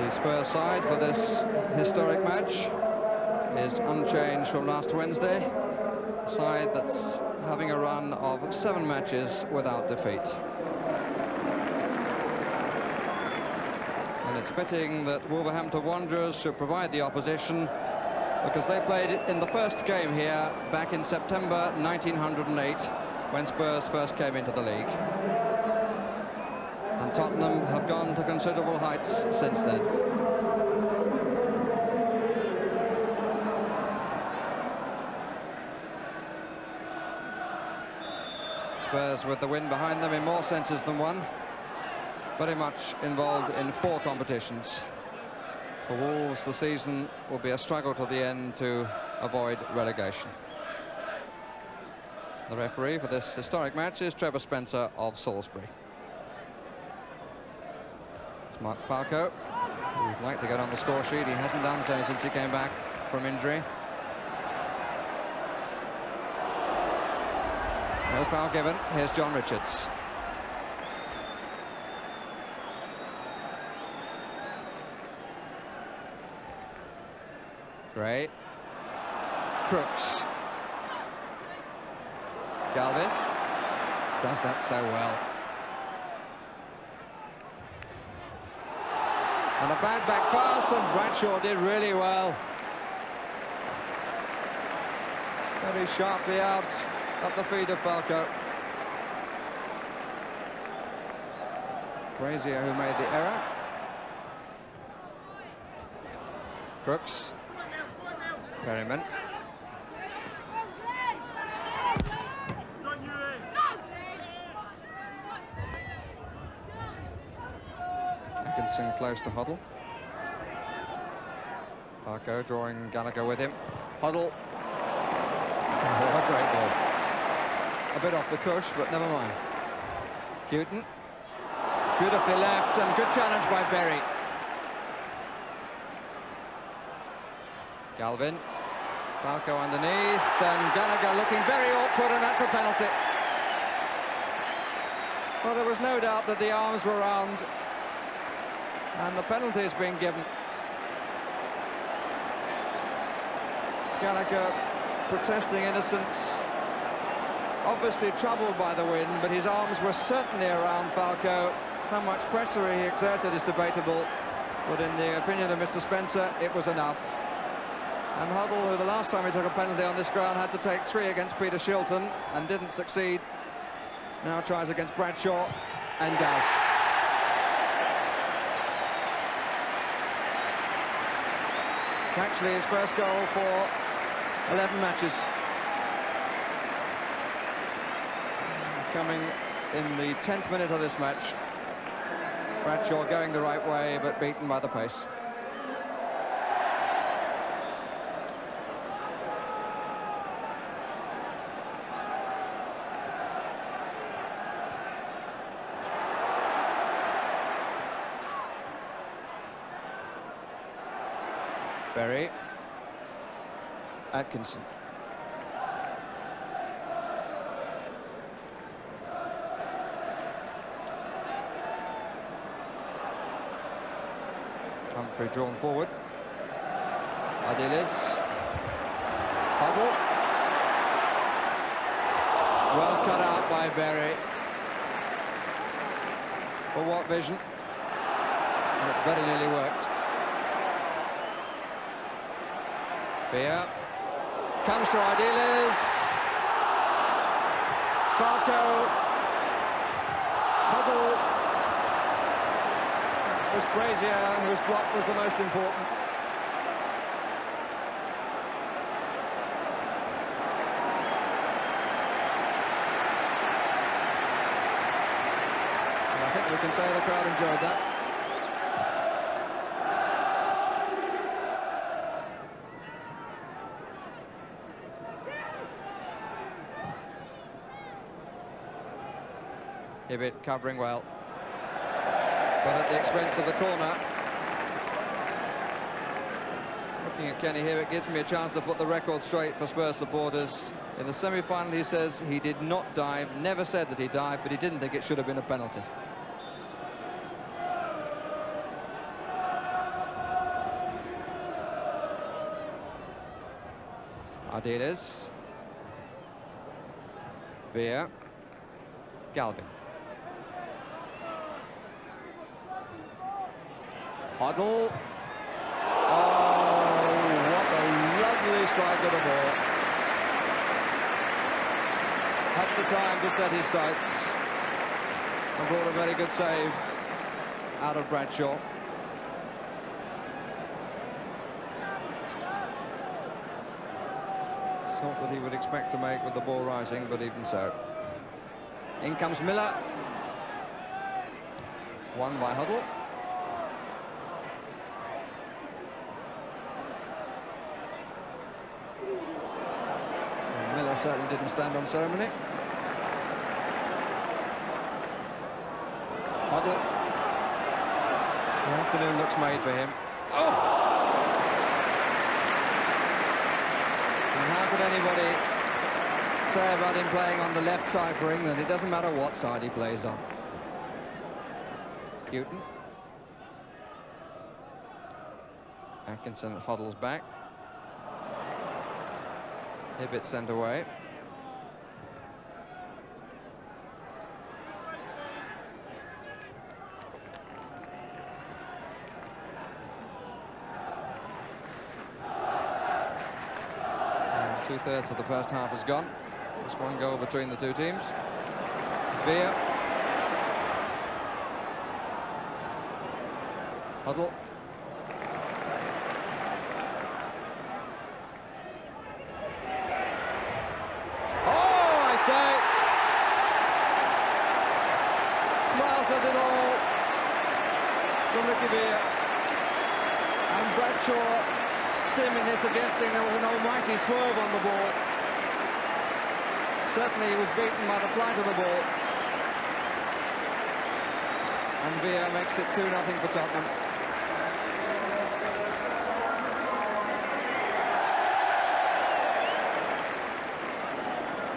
The Spurs side for this historic match is unchanged from last Wednesday. A side that's having a run of 7 matches without defeat. And it's fitting that Wolverhampton Wanderers should provide the opposition, because they played in the first game here back in September 1908, when Spurs first came into the league. And Tottenham have gone to considerable heights since then. Spurs with the win behind them in more senses than one. Very much involved in 4 competitions. For Wolves, the season will be a struggle to the end to avoid relegation. The referee for this historic match is Trevor Spencer of Salisbury. It's Mark Falco, who'd like to get on the score sheet. He hasn't done so since he came back from injury. No foul given. Here's John Richards. Gray. Crooks. Galvin does that so well. And a bad back pass, and Bradshaw did really well. Very sharply out at the feet of Falco. Brazier who made the error. Crooks. Perryman. Atkinson close to Hoddle. Falco drawing Gallagher with him. Hoddle. Oh, a great ball. A bit off the cush, but never mind. Houghton. Beautifully left, and good challenge by Berry. Galvin. Falco underneath, and Gallagher looking very awkward, and that's a penalty. Well, there was no doubt that the arms were round, and the penalty has been given. Gallagher protesting innocence, obviously troubled by the wind, but his arms were certainly around Falco. How much pressure he exerted is debatable, but in the opinion of Mr. Spencer, it was enough. And Hoddle, who the last time he took a penalty on this ground had to take 3 against Peter Shilton and didn't succeed, now tries against Bradshaw and does. It's actually his first goal for 11 matches. Coming in the 10th minute of this match. Bradshaw going the right way, but beaten by the pace. Berry. Atkinson. Humphrey drawn forward. Ardiles. Hoddle. Well cut out by Berry. For what vision? And it very nearly worked. Beer comes to Ardiles. Falco. Hoddle. It was Brazier whose block was the most important. And I think we can say the crowd enjoyed that. Hibbett covering well, but at the expense of the corner. Looking at Kenny Hibbett gives me a chance to put the record straight for Spurs supporters. In the semi-final, he says he did not dive, never said that he dived, but he didn't think it should have been a penalty. Ardiles. Villa. Galvin. Hoddle. Oh, what a lovely strike of the ball. Had the time to set his sights and brought a very good save out of Bradshaw. Sort that he would expect to make with the ball rising, but even so. In comes Miller. Won by Hoddle. And Miller certainly didn't stand on ceremony. Hoddle. The afternoon looks made for him. Oh! And how could anybody say about him playing on the left side for England? It doesn't matter what side he plays on. Houghton. Atkinson at Hoddle's back. Hibbett sent away. Two-thirds of the first half is gone. Just one goal between the two teams. It's Villa. Hoddle. Oh, I say! Smile says it all from Ricky Villa. And Bradshaw seemingly suggesting there was an almighty swerve on the ball. Certainly he was beaten by the flight of the ball. And Villa makes it 2-0 for Tottenham.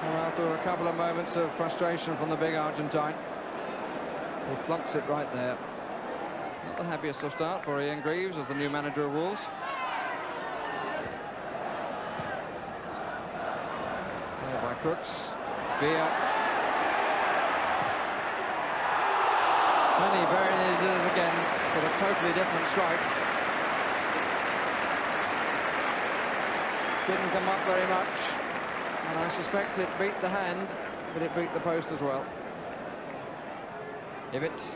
Well, after a couple of moments of frustration from the big Argentine, he plunks it right there. Not the happiest of start for Ian Greaves as the new manager of Wolves. Crooks, Villa, and he very nearly did it again with a totally different strike. Didn't come up very much, and I suspect it beat the hand, but it beat the post as well. Hibbett.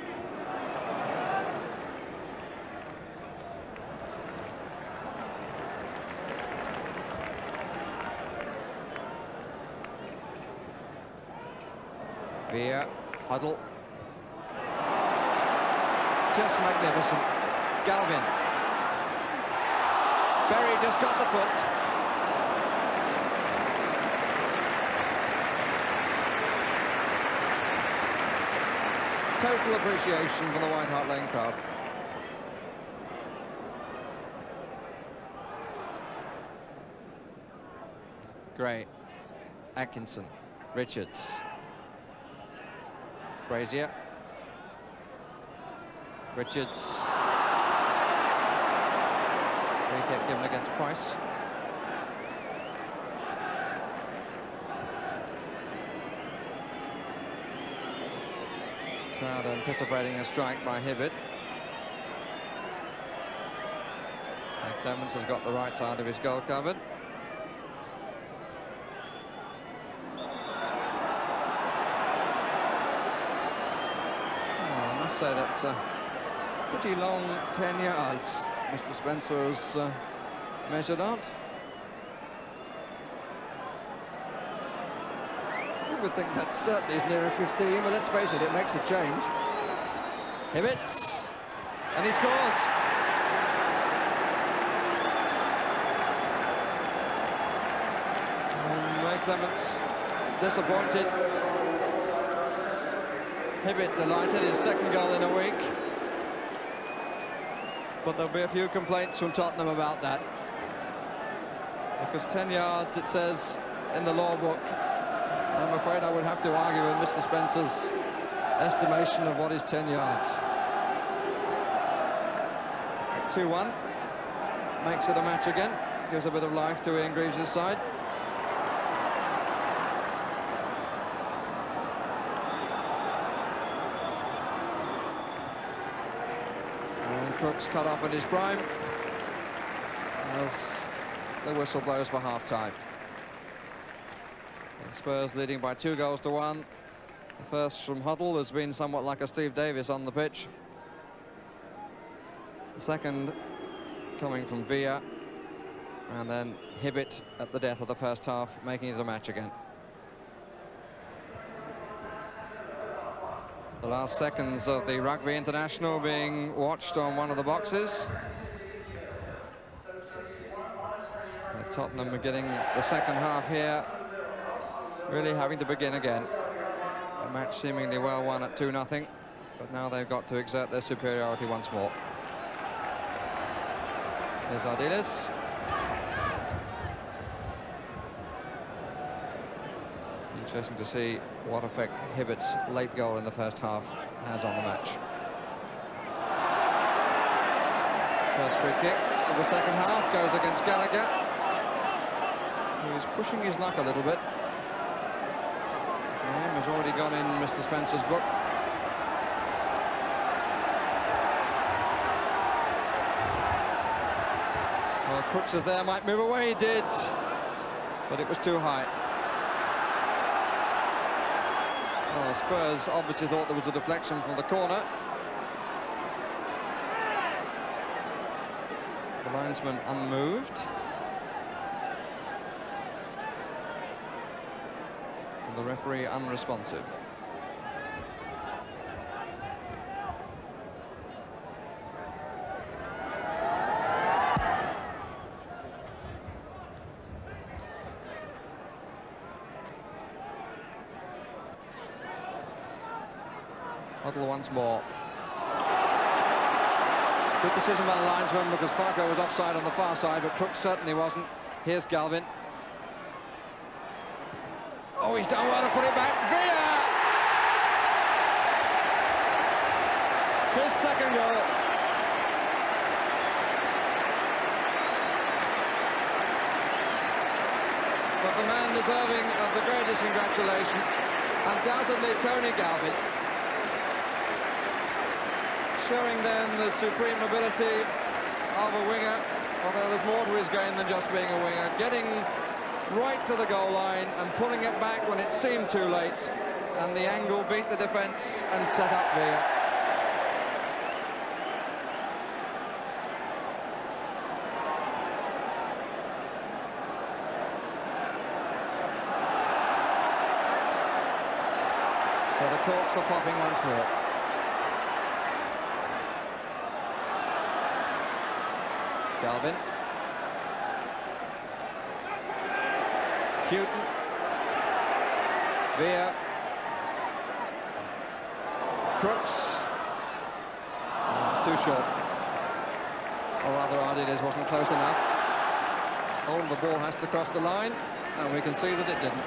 Villa, Hoddle. Just magnificent. Galvin. Berry just got the foot. Total appreciation for the White Hart Lane crowd. Gray. Atkinson. Richards. Brazier. Richards. Free kick given against Price. Crowd anticipating a strike by Hibbett. And Clemens has got the right side of his goal covered. Say that's a pretty long 10 yards Mr. Spencer has measured out. You would think that certainly is nearer 15, but let's face it, it makes a change. Hibbett, and he scores. And Ray Clements disappointed. Hibbett delighted, his second goal in a week. But there'll be a few complaints from Tottenham about that. Because 10 yards, it says in the law book. And I'm afraid I would have to argue with Mr. Spencer's estimation of what is 10 yards. 2-1. Makes it a match again. Gives a bit of life to Ian Greaves' side. Crooks cut off in his prime as the whistle blows for half-time. Spurs leading by 2-1. The first from Huddle has been somewhat like a Steve Davis on the pitch. The second coming from Villa, and then Hibbett at the death of the first half, making it a match again. The last seconds of the Rugby International being watched on one of the boxes. Tottenham are getting the second half here, really having to begin again. A match seemingly well won at 2-0, but now they've got to exert their superiority once more. There's Ardiles. Interesting to see what effect Hibbett's late goal in the first half has on the match. First free kick of the second half goes against Gallagher, who's pushing his luck a little bit. His name has already gone in Mr. Spencer's book. Well, Crooks is there, might move away, he did, but it was too high. Well, Spurs obviously thought there was a deflection from the corner. The linesman unmoved. And the referee unresponsive. Huddle once more. Good decision by the linesman because Falco was offside on the far side, but Crooks certainly wasn't. Here's Galvin. Oh, he's done well to put it back. Villa! His second goal. But the man deserving of the greatest congratulation, undoubtedly Tony Galvin. Showing then the supreme ability of a winger, although there's more to his game than just being a winger. Getting right to the goal line and pulling it back when it seemed too late, and the angle beat the defence and set up Villa. So the corks are popping once more. Galvin. Houghton. Villa. Crooks. Oh, it's too short. Or rather, Ardiles wasn't close enough. Oh, the ball has to cross the line, and we can see that it didn't.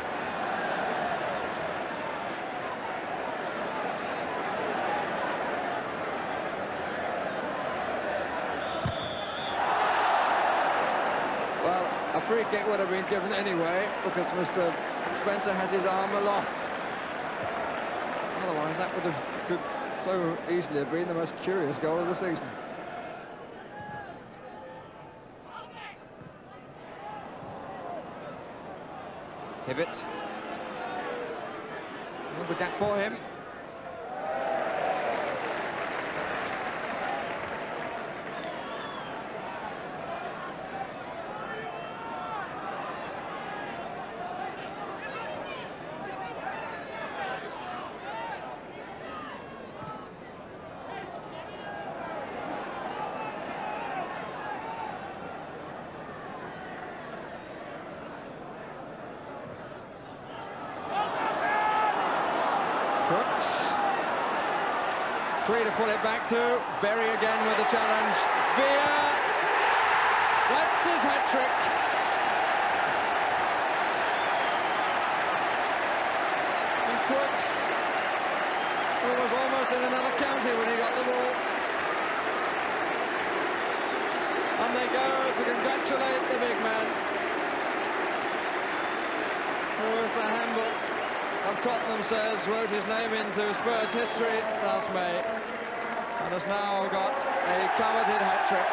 A free kick would have been given anyway because Mr. Spencer has his arm aloft. Otherwise, that could so easily have been the most curious goal of the season. Hibbett. There's a gap for him. Crooks. 3 to put it back to. Berry again with the challenge. Villa. That's his hat-trick. And Crooks, who was almost in another county when he got the ball. And they go to congratulate the big man, who was the handbook of Tottenham says wrote his name into Spurs history last May. And has now got a coveted hat-trick.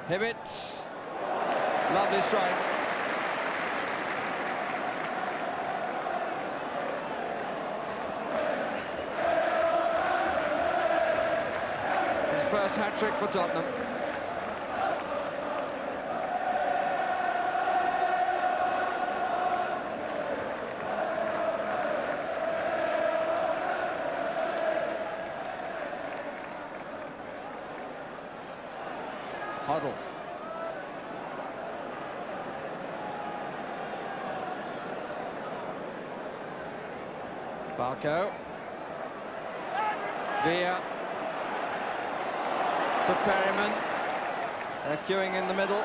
Hibbett, lovely strike. His first hat-trick for Tottenham. Huddle. Falco. Villa. To Perryman. They're queuing in the middle.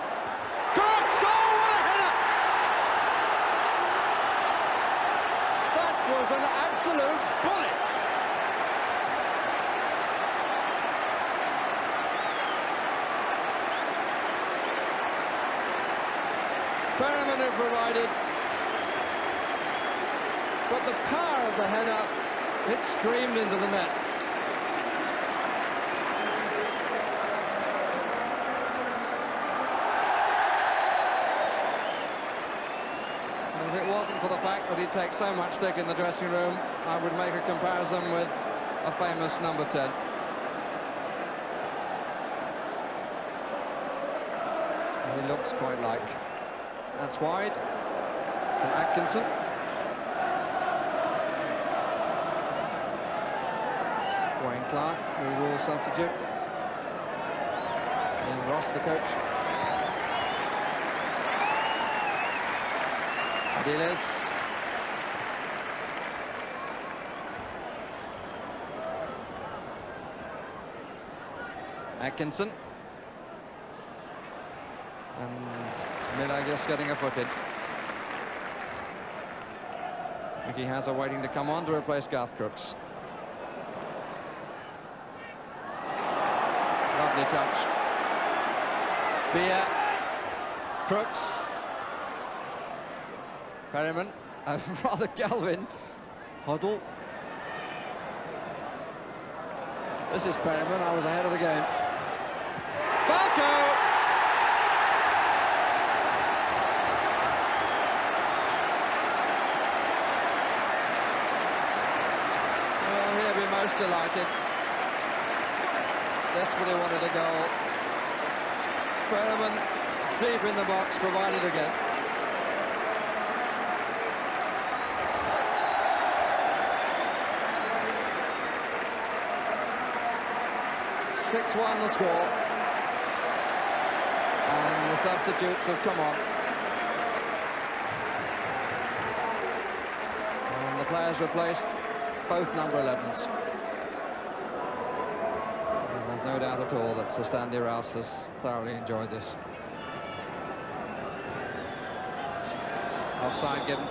Crooks! Oh, what a header! That was an absolute bullet! Perryman who provided, but the power of the header, it screamed into the net. And if it wasn't for the fact that he'd take so much stick in the dressing room, I would make a comparison with a famous number 10. He looks quite like. That's wide from Atkinson. Wayne Clark, the rule substitute. And Ross, the coach. Diles. Atkinson. And Miller just getting a foot in. Mickey Hazard waiting to come on to replace Garth Crooks. Lovely touch. Villa. Crooks. Perryman. Rather Galvin. Huddle. This is Perryman. I was ahead of the game. Falco! Most delighted. Desperately wanted a goal. Perryman deep in the box, provided again. (6-1) the score, and the substitutes have come on. And the players replaced both number 11s. No doubt at all that Sir Stanley Rouse has thoroughly enjoyed this. Offside given.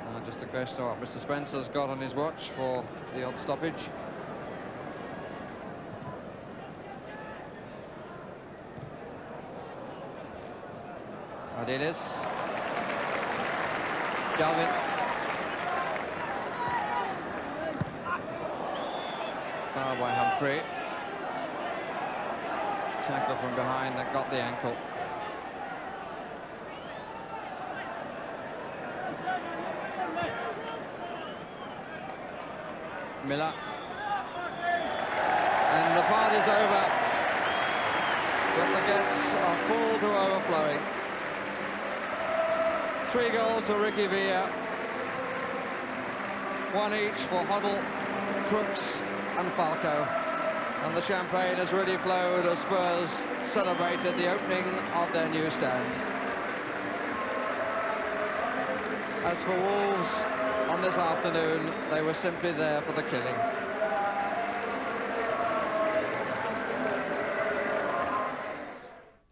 Now just a question of what Mr. Spencer's got on his watch for the odd stoppage. Ardiles. Galvin. Foul by Humphrey. Tackle from behind that got the ankle. Miller. And the party's over. But the guests are full to overflowing. 3 goals for Ricky Villa. 1 each for Huddle, Crooks and Falco. And the champagne has really flowed as Spurs celebrated the opening of their new stand. As for Wolves on this afternoon, they were simply there for the killing.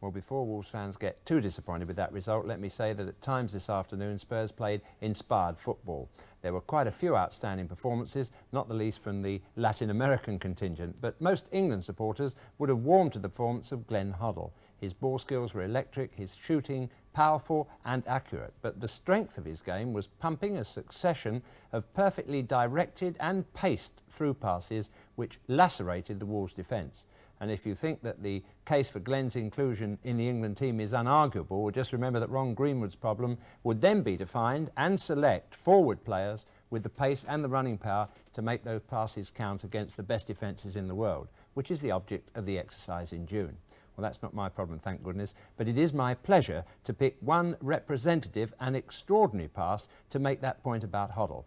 Well, before Wolves fans get too disappointed with that result, let me say that at times this afternoon Spurs played inspired football. There were quite a few outstanding performances, not the least from the Latin American contingent, but most England supporters would have warmed to the performance of Glenn Hoddle. His ball skills were electric, his shooting powerful and accurate, but the strength of his game was pumping a succession of perfectly directed and paced through passes which lacerated the Wolves' defence. And if you think that the case for Glenn's inclusion in the England team is unarguable, well, just remember that Ron Greenwood's problem would then be to find and select forward players with the pace and the running power to make those passes count against the best defences in the world, which is the object of the exercise in June. Well, that's not my problem, thank goodness, but it is my pleasure to pick one representative and extraordinary pass to make that point about Hoddle.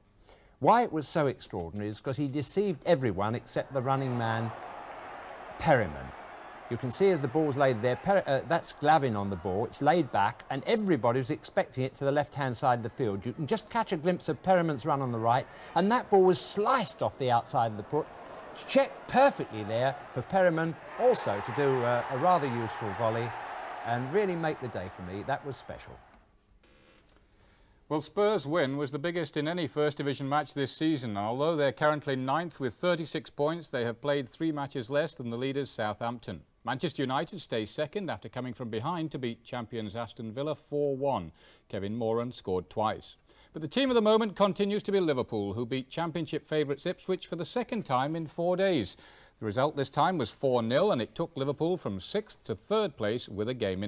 Why it was so extraordinary is because he deceived everyone except the running man, Perryman. You can see as the ball's laid there, that's Glavin on the ball, it's laid back, and everybody was expecting it to the left-hand side of the field. You can just catch a glimpse of Perryman's run on the right, and that ball was sliced off the outside of the foot, checked perfectly there for Perryman also to do a rather useful volley and really make the day for me. That was special. Well, Spurs' win was the biggest in any First Division match this season. Although they're currently 9th with 36 points, they have played 3 matches less than the leaders Southampton. Manchester United stay second after coming from behind to beat champions Aston Villa 4-1. Kevin Moran scored twice. But the team of the moment continues to be Liverpool, who beat Championship favourites Ipswich for the second time in 4 days. The result this time was 4-0, and it took Liverpool from 6th to 3rd place with a game in hand.